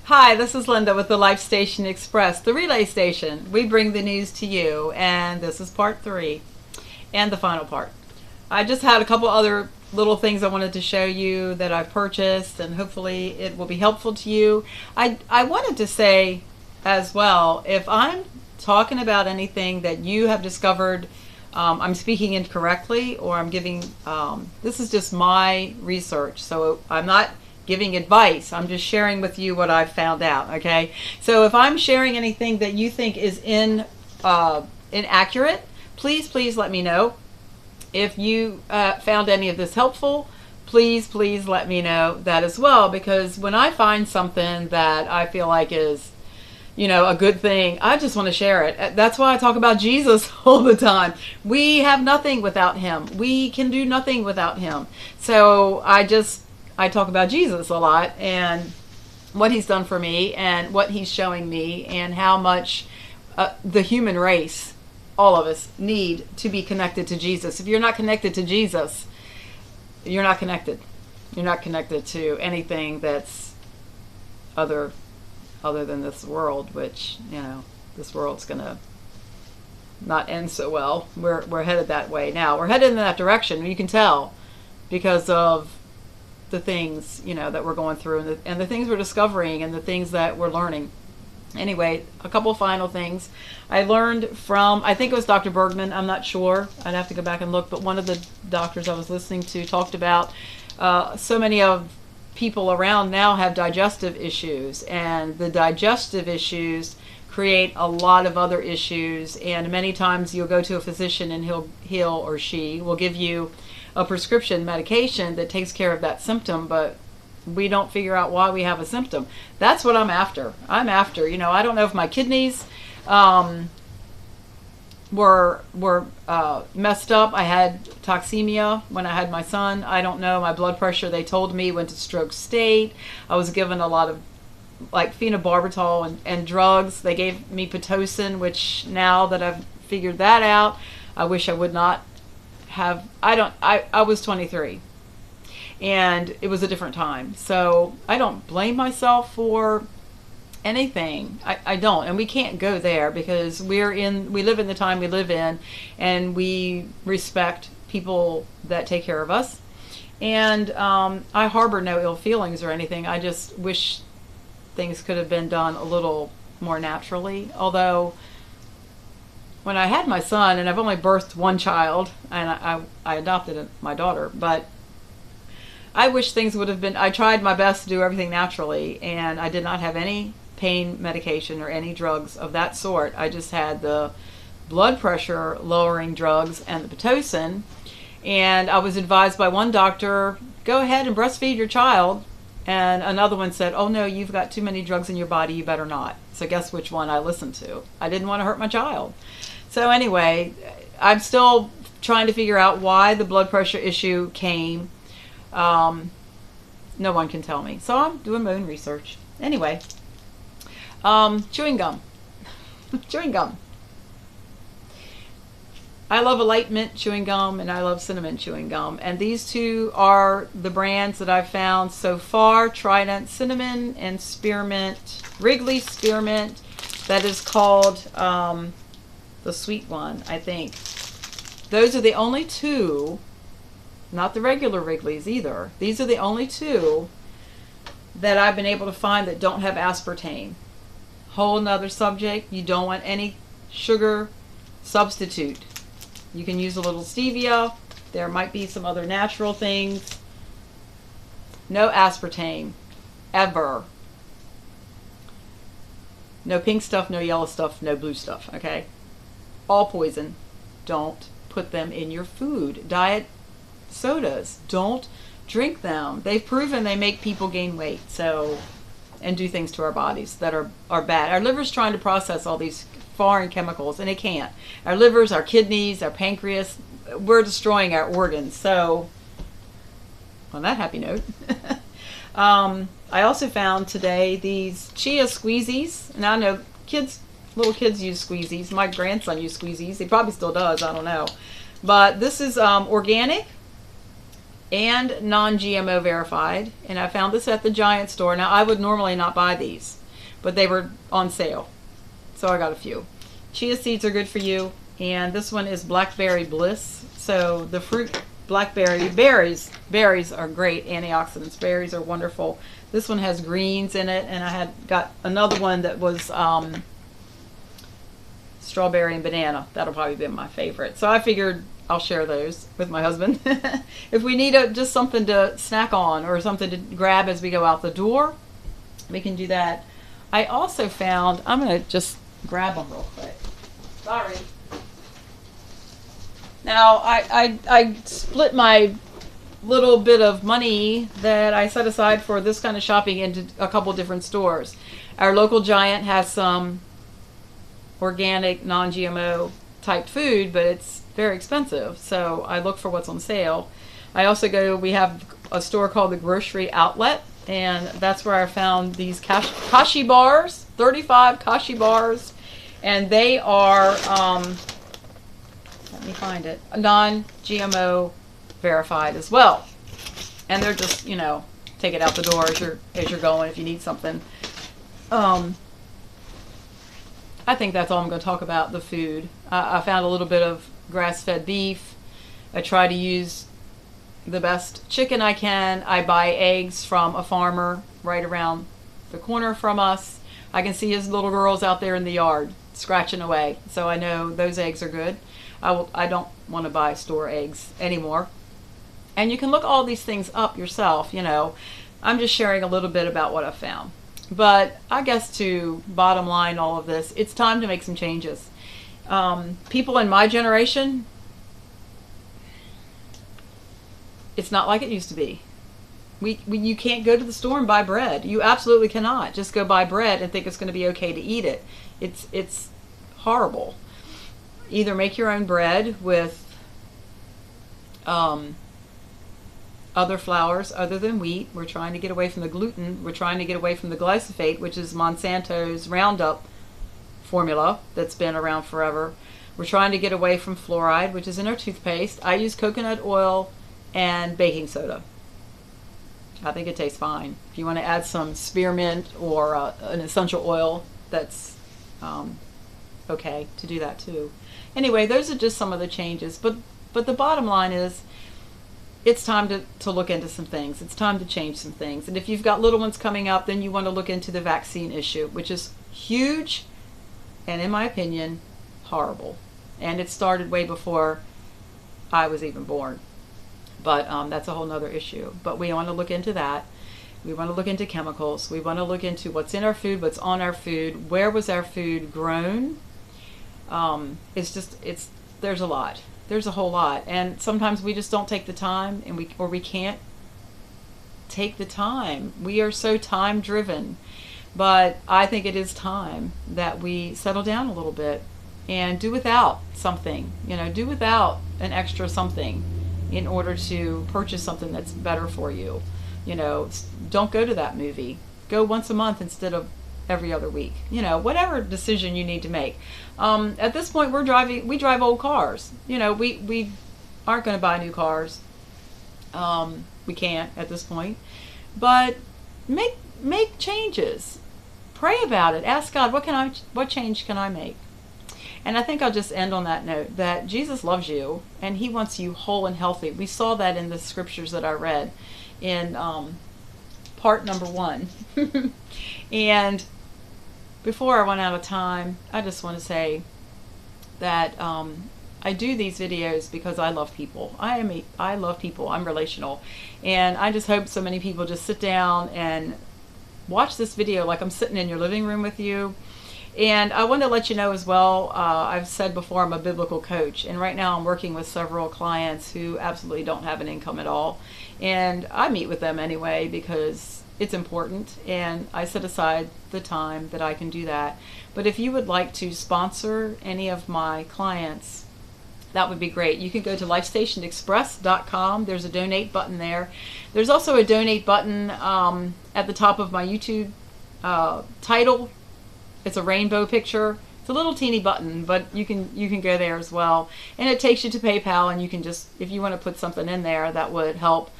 Hi, this is Linda with the Life Station Express, the relay station. We bring the news to you, and this is part 3 and the final part. I just had a couple other little things I wanted to show you that I've purchased, and hopefully it will be helpful to you. I wanted to say as well, if I'm talking about anything that you have discovered I'm speaking incorrectly, or I'm giving, this is just my research, so I'm not giving advice. I'm just sharing with you what I've found out, okay? So if I'm sharing anything that you think is inaccurate, please let me know. If you found any of this helpful, please let me know that as well, because when I find something that I feel like is a good thing, I just want to share it. That's why I talk about Jesus all the time. We have nothing without him. We can do nothing without him. So I talk about Jesus a lot and what he's done for me and what he's showing me and how much the human race, all of us, need to be connected to Jesus. If you're not connected to Jesus, you're not connected. You're not connected to anything that's other than this world, which, this world's gonna not end so well. We're headed that way now. We're headed in that direction. You can tell because of the things, that we're going through and the things we're discovering and the things that we're learning. Anyway, a couple final things. I learned from, I think it was Dr. Bergman, I'm not sure. I'd have to go back and look, but one of the doctors I was listening to talked about so many of people around now have digestive issues, and the digestive issues create a lot of other issues, and many times you'll go to a physician and he'll or she will give you a prescription medication that takes care of that symptom, but we don't figure out why we have a symptom. That's what I'm after. I don't know if my kidneys were messed up. I had toxemia when I had my son. I don't know. My blood pressure, they told me, went to stroke state. I was given a lot of phenobarbital and drugs. They gave me Pitocin, which now that I've figured that out, I wish I would not have. I was 23 and it was a different time. So I don't blame myself for anything. I don't, and we can't go there because we live in the time we live in, and we respect people that take care of us. And I harbor no ill feelings or anything. I just wish things could have been done a little more naturally. Although when I had my son, and I've only birthed one child, and I adopted my daughter, but I wish things would have been, I tried my best to do everything naturally, and I did not have any pain medication or any drugs of that sort. I just had the blood pressure lowering drugs and the Pitocin, and I was advised by one doctor, go ahead and breastfeed your child, and another one said, oh no, you've got too many drugs in your body, you better not. So guess which one I listened to? I didn't want to hurt my child. So anyway, I'm still trying to figure out why the blood pressure issue came. No one can tell me, so I'm doing my own research. Anyway, chewing gum. Chewing gum. I love a light mint chewing gum, and I love cinnamon chewing gum, and these two are the brands that I've found so far: Trident Cinnamon and Spearmint, Wrigley Spearmint. That is called the sweet one, I think. Those are the only two, not the regular Wrigley's either. These are the only two that I've been able to find that don't have aspartame. Whole nother subject. You don't want any sugar substitute. You can use a little stevia. There might be some other natural things. No aspartame, ever. No pink stuff, no yellow stuff, no blue stuff, okay? All poison. Don't put them in your food. Diet sodas, don't drink them. They've proven they make people gain weight, and do things to our bodies that are bad. Our liver's trying to process all these foreign chemicals, and it can't. Our livers, our kidneys, our pancreas, we're destroying our organs. So on that happy note, I also found today these chia squeezies. Now I know little kids use squeezies. My grandson used squeezies. He probably still does, I don't know. But this is organic. and non-GMO verified. And I found this at the Giant store. Now, I would normally not buy these, but they were on sale, so I got a few. Chia seeds are good for you, and this one is Blackberry Bliss. So the fruit blackberry berries are great antioxidants. Berries are wonderful. This one has greens in it, and I had got another one that was strawberry and banana. That'll probably be my favorite. So I figured I'll share those with my husband. If we need just something to snack on or something to grab as we go out the door, we can do that. I also found, I'm going to just grab them real quick. Sorry. Now, I split my little bit of money that I set aside for this kind of shopping into a couple different stores. Our local Giant has some organic, non-GMO type food, but it's very expensive, so I look for what's on sale. I also we have a store called the Grocery Outlet, and that's where I found these Kashi bars, 35 Kashi bars, and they are, let me find it, non-GMO verified as well. And they're just, take it out the door as you're going if you need something. I think that's all I'm going to talk about, the food. I found a little bit of grass-fed beef. I try to use the best chicken I can. I buy eggs from a farmer right around the corner from us. I can see his little girls out there in the yard scratching away, so I know those eggs are good. I don't want to buy store eggs anymore. And you can look all these things up yourself, I'm just sharing a little bit about what I found. But I guess to bottom line all of this, it's time to make some changes. People in my generation, it's not like it used to be. You can't go to the store and buy bread. You absolutely cannot just go buy bread and think it's going to be okay to eat it. It's horrible. Either make your own bread with other flours other than wheat. We're trying to get away from the gluten. We're trying to get away from the glyphosate, which is Monsanto's Roundup formula that's been around forever. We're trying to get away from fluoride, which is in our toothpaste. I use coconut oil and baking soda. I think it tastes fine. If you want to add some spearmint or an essential oil, that's okay to do that too. Anyway, those are just some of the changes. But the bottom line is, it's time to look into some things. It's time to change some things. And if you've got little ones coming up, then you want to look into the vaccine issue, which is huge and, in my opinion, horrible. And it started way before I was even born. But that's a whole nother issue. But we want to look into that. We want to look into chemicals. We want to look into what's in our food, what's on our food, where was our food grown. There's a lot. There's a whole lot, and sometimes we just don't take the time, and we can't take the time. We are so time driven, but I think it is time that we settle down a little bit and do without something, do without an extra something in order to purchase something that's better for you. Don't go to that movie. Go once a month instead of every other week. Whatever decision you need to make. At this point, we drive old cars. We aren't going to buy new cars. We can't at this point. But make changes. Pray about it. Ask God, what change can I make? And I think I'll just end on that note, that Jesus loves you and he wants you whole and healthy. We saw that in the scriptures that I read in part number 1. And before I run out of time, I just want to say that I do these videos because I love people. I love people. I'm relational. And I just hope so many people just sit down and watch this video like I'm sitting in your living room with you. And I want to let you know as well, I've said before, I'm a biblical coach. And right now I'm working with several clients who absolutely don't have an income at all. And I meet with them anyway because it's important. And I set aside the time that I can do that. But if you would like to sponsor any of my clients, that would be great. You can go to lifestationexpress.com. There's a donate button there. There's also a donate button at the top of my YouTube title. It's a rainbow picture. It's a little teeny button, but you can go there as well. And it takes you to PayPal, and you can just, if you want to put something in there that would help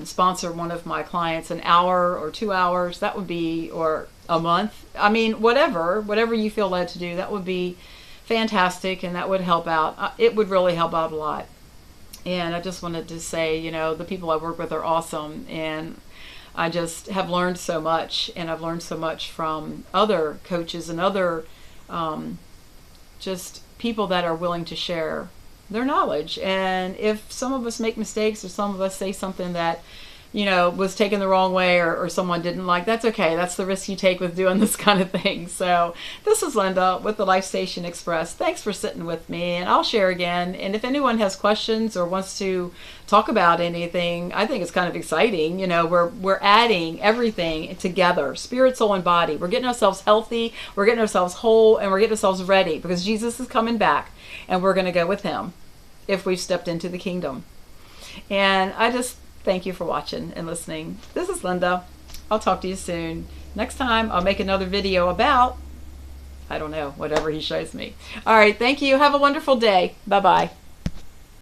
sponsor one of my clients an hour or 2 hours, that would be, or a month. I mean, whatever you feel led to do, that would be fantastic, and that would help out. It would really help out a lot. And I just wanted to say, you know, the people I work with are awesome, and I just have learned so much, and I've learned so much from other coaches and other just people that are willing to share their knowledge. And if some of us make mistakes, or some of us say something that, you know, was taken the wrong way, or someone didn't like, that's okay. That's the risk you take with doing this kind of thing. So this is Linda with the Life Station Express. Thanks for sitting with me, and I'll share again. And if anyone has questions or wants to talk about anything, I think it's kind of exciting. You know, we're adding everything together, spirit, soul, and body. We're getting ourselves healthy, we're getting ourselves whole, and we're getting ourselves ready, because Jesus is coming back, and we're going to go with him if we've stepped into the kingdom. And I just thank you for watching and listening. This is Linda. I'll talk to you soon. Next time I'll make another video about, I don't know, whatever he shows me. All right, thank you. Have a wonderful day. Bye-bye.